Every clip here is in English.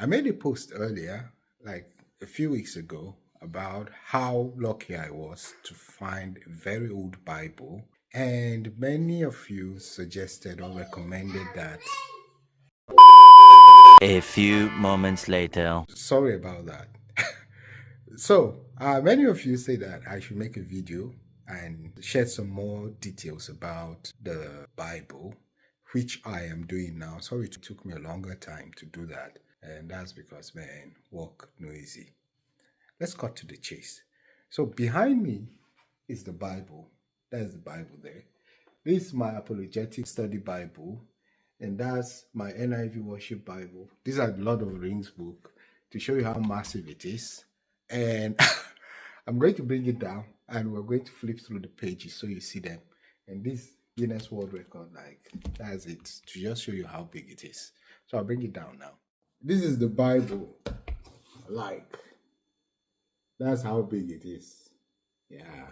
I made a post earlier, like a few weeks ago, about how lucky I was to find a very old Bible. And many of you suggested or recommended that. A few moments later. Sorry about that. So, many of you say that I should make a video and share some more details about the Bible, which I am doing now. Sorry, it took me a longer time to do that. And that's because, man, work no easy. Let's cut to the chase. So, behind me is the Bible. That's the Bible there. This is my apologetic study Bible, and that's my NIV worship Bible. These are the Lord of the Rings book to show you how massive it is. And I'm going to bring it down and we're going to flip through the pages so you see them. And this Guinness World Record, like, that's it, to just show you how big it is. So I'll bring it down now. This is the Bible. Like, that's how big it is. Yeah.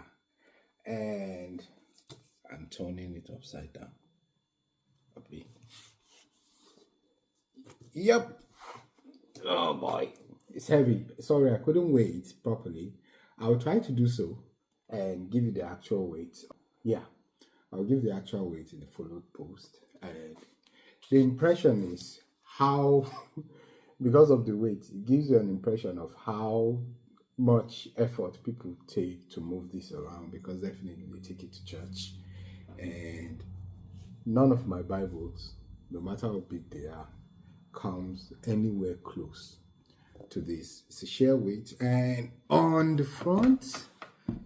And I'm turning it upside down. Okay. Yep. Oh boy. It's heavy. Sorry, I couldn't weigh it properly. I'll try to do so and give you the actual weight. Yeah, I'll give the actual weight in the followed post. And the impression is how, because of the weight, it gives you an impression of how much effort people take to move this around, because definitely they take it to church. And none of my Bibles, no matter how big they are, comes anywhere close to this. It's a sheer weight. And on the front,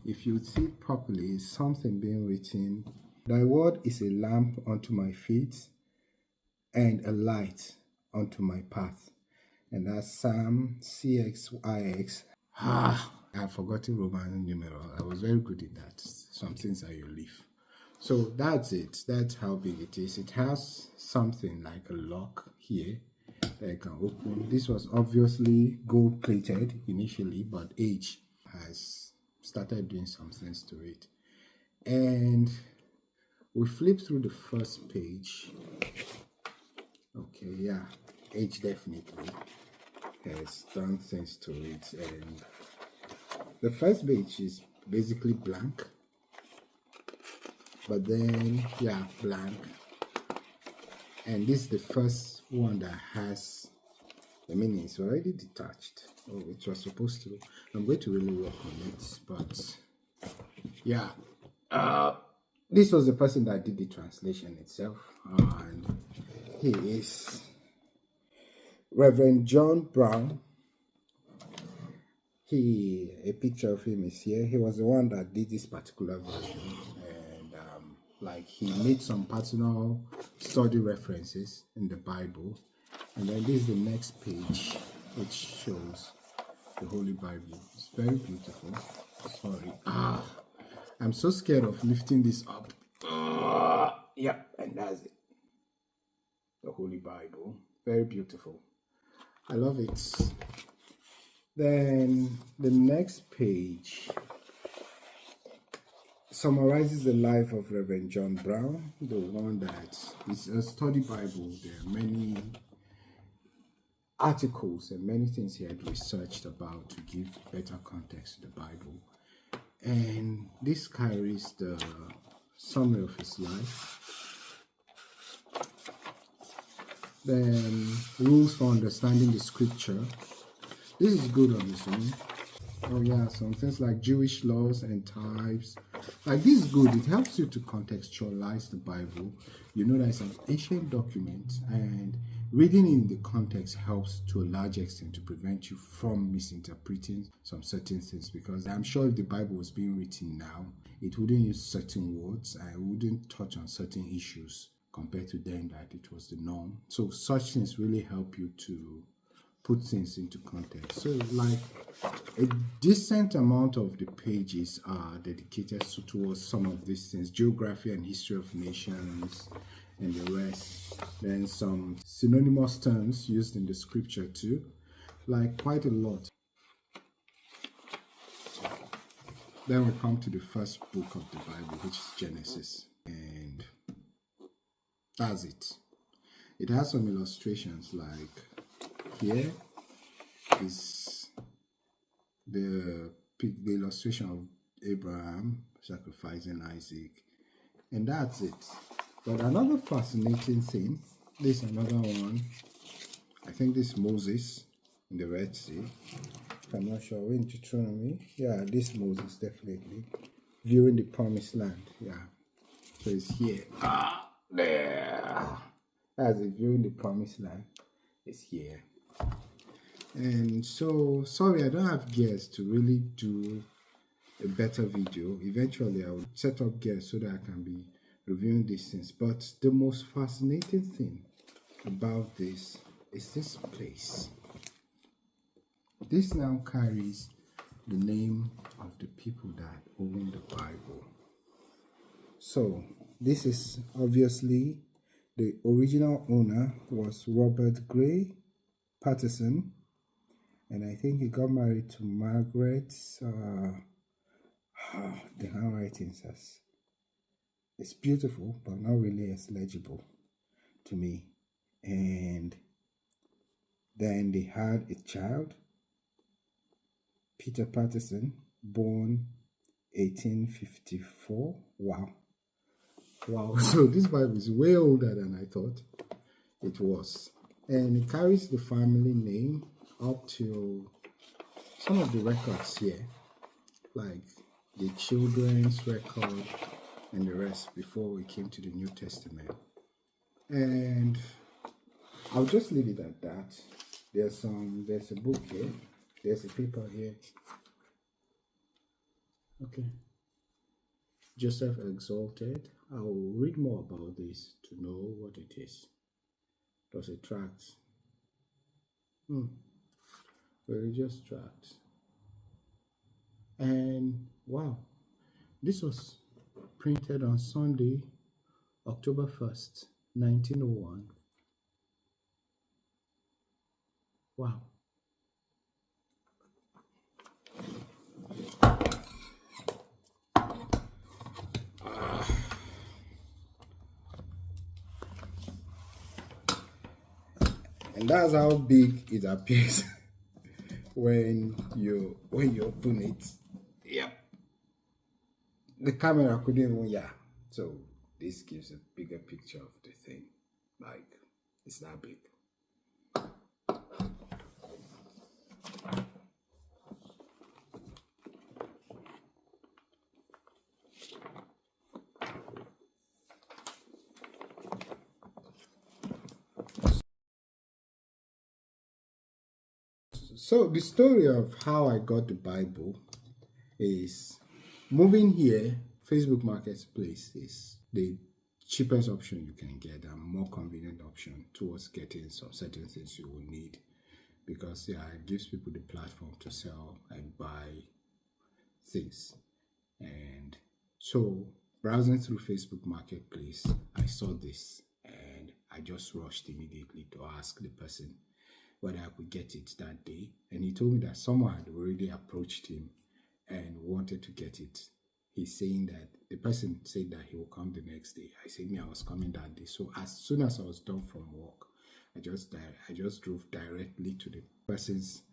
if you see it properly, is something being written. Thy word is a lamp unto my feet and a light unto my path. And that's Psalm CXIX. I've forgotten Roman numeral. I was very good in that. Some things are your leaf. So that's it. That's how big it is. It has something like a lock here that you can open. This was obviously gold plated initially, but age has started doing some things to it. And we flip through the first page. Okay, yeah, age definitely has done things to it. And the first page is basically blank, but then, yeah, blank. And this is the first one that has the meaning. It's already detached. Oh, it was supposed to. I'm going to really work on it, but yeah. This was the person that did the translation itself, and he is Reverend John Brown. A picture of him is here. He was the one that did this particular version, and like, he made some personal study references in the Bible. And then this is the next page, which shows the Holy Bible. It's very beautiful. Sorry. I'm so scared of lifting this up. Yeah, and that's it. The Holy Bible. Very beautiful. I love it. Then the next page summarizes the life of Reverend John Brown, the one that is a study Bible. There are many articles and many things he had researched about to give better context to the Bible. And this carries the summary of his life. Then rules for understanding the scripture. This is good on its own. Oh yeah, some things like Jewish laws and types. Like, this is good. It helps you to contextualize the Bible. You know that it's an ancient document, and reading in the context helps to a large extent to prevent you from misinterpreting some certain things, because I'm sure if the Bible was being written now, it wouldn't use certain words and it wouldn't touch on certain issues compared to then that it was the norm. So such things really help you to put things into context. So, like, a decent amount of the pages are dedicated towards some of these things: geography and history of nations and the rest. Then some synonymous terms used in the scripture too, like quite a lot. Then we come to the first book of the Bible, which is Genesis, and that's it. It has some illustrations, like here is the illustration of Abraham sacrificing Isaac, and that's it. But another fascinating thing, this is another one. I think this is Moses in the Red Sea. I'm not sure. We're in Deuteronomy. Yeah, this Moses definitely viewing the promised land. Yeah, so it's here. There. As it viewing the promised land. It's here. And so, sorry, I don't have gears to really do a better video. Eventually, I will set up gears so that I can be reviewing these things. But the most fascinating thing about this is this place. This now carries the name of the people that own the Bible. So, this is obviously the original owner was Robert Gray Patterson, and I think he got married to Margaret. The handwriting says it's beautiful, but not really as legible to me. And then they had a child, Peter Patterson, born 1854. Wow. So this Bible is way older than I thought it was. And it carries the family name up to some of the records here, like the children's record and the rest before we came to the New Testament. And I'll just leave it at that. There's a book here. There's a paper here. Okay. Joseph Exalted. I will read more about this to know what it is. It was a tract. Religious tract. And wow, this was printed on Sunday, October 1st, 1901. Wow. And that's how big it appears when you open it. Yep. The camera couldn't even, so this gives a bigger picture of the thing. Like, it's that big. So the story of how I got the Bible is moving here. Facebook Marketplace is the cheapest option you can get and more convenient option towards getting some certain things you will need, because it gives people the platform to sell and buy things. And so browsing through Facebook Marketplace, I saw this and I just rushed immediately to ask the person whether I could get it that day. And he told me that someone had already approached him and wanted to get it. He's saying that the person said that he will come the next day. I said I was coming that day. So as soon as I was done from work, I just drove directly to the person's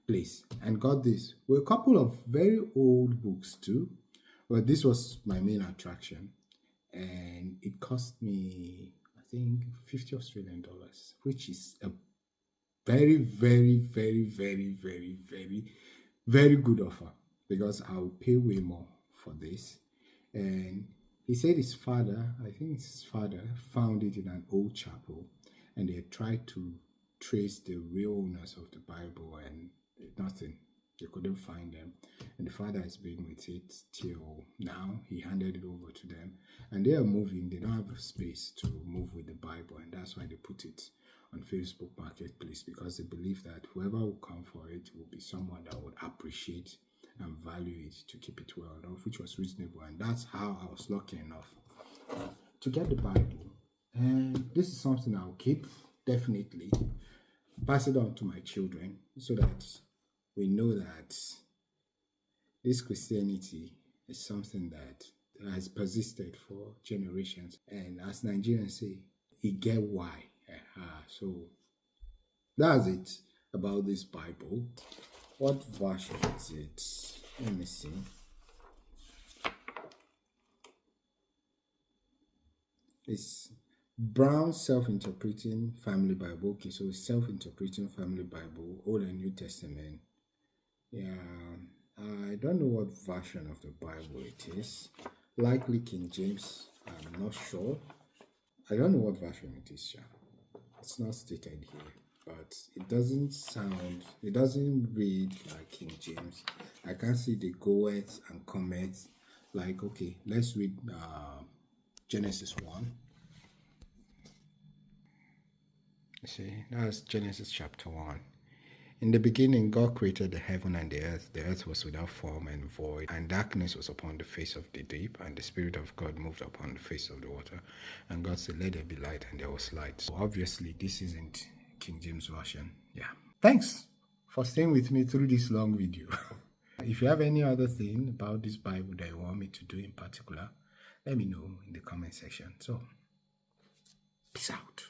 place and got this. Well, a couple of very old books too, but this was my main attraction, and it cost me, I think, $50 Australian, which is a very, very, very, very, very, very, very good offer, because I'll pay way more for this. And he said his father, found it in an old chapel, and they tried to trace the real owners of the Bible, and nothing. They couldn't find them. And the father has been with it till now. He handed it over to them, and they are moving. They don't have space to move with the Bible, and that's why they put it on Facebook Marketplace, because they believe that whoever will come for it will be someone that would appreciate and value it to keep it well enough, which was reasonable. And that's how I was lucky enough to get the Bible. And this is something I'll keep, definitely pass it on to my children, so that we know that this Christianity is something that has persisted for generations. And as Nigerians say, it get why. So that's it. about this Bible. What version is it? Let me see. It's Brown Self-Interpreting Family Bible. Okay, so it's Self-Interpreting Family Bible, Old and New Testament. Yeah, I don't know what version of the Bible it is. Likely King James. I'm not sure. I don't know what version it is. Yeah. It's not stated here, but it doesn't read like King James. I can't see the goeth and cometh. Like, okay, let's read Genesis 1. See, that's Genesis chapter 1. In the beginning, God created the heaven and the earth. The earth was without form and void, and darkness was upon the face of the deep, and the Spirit of God moved upon the face of the water. And God said, let there be light, and there was light. So obviously, this isn't King James Version. Yeah. Thanks for staying with me through this long video. If you have any other thing about this Bible that you want me to do in particular, let me know in the comment section. So, peace out.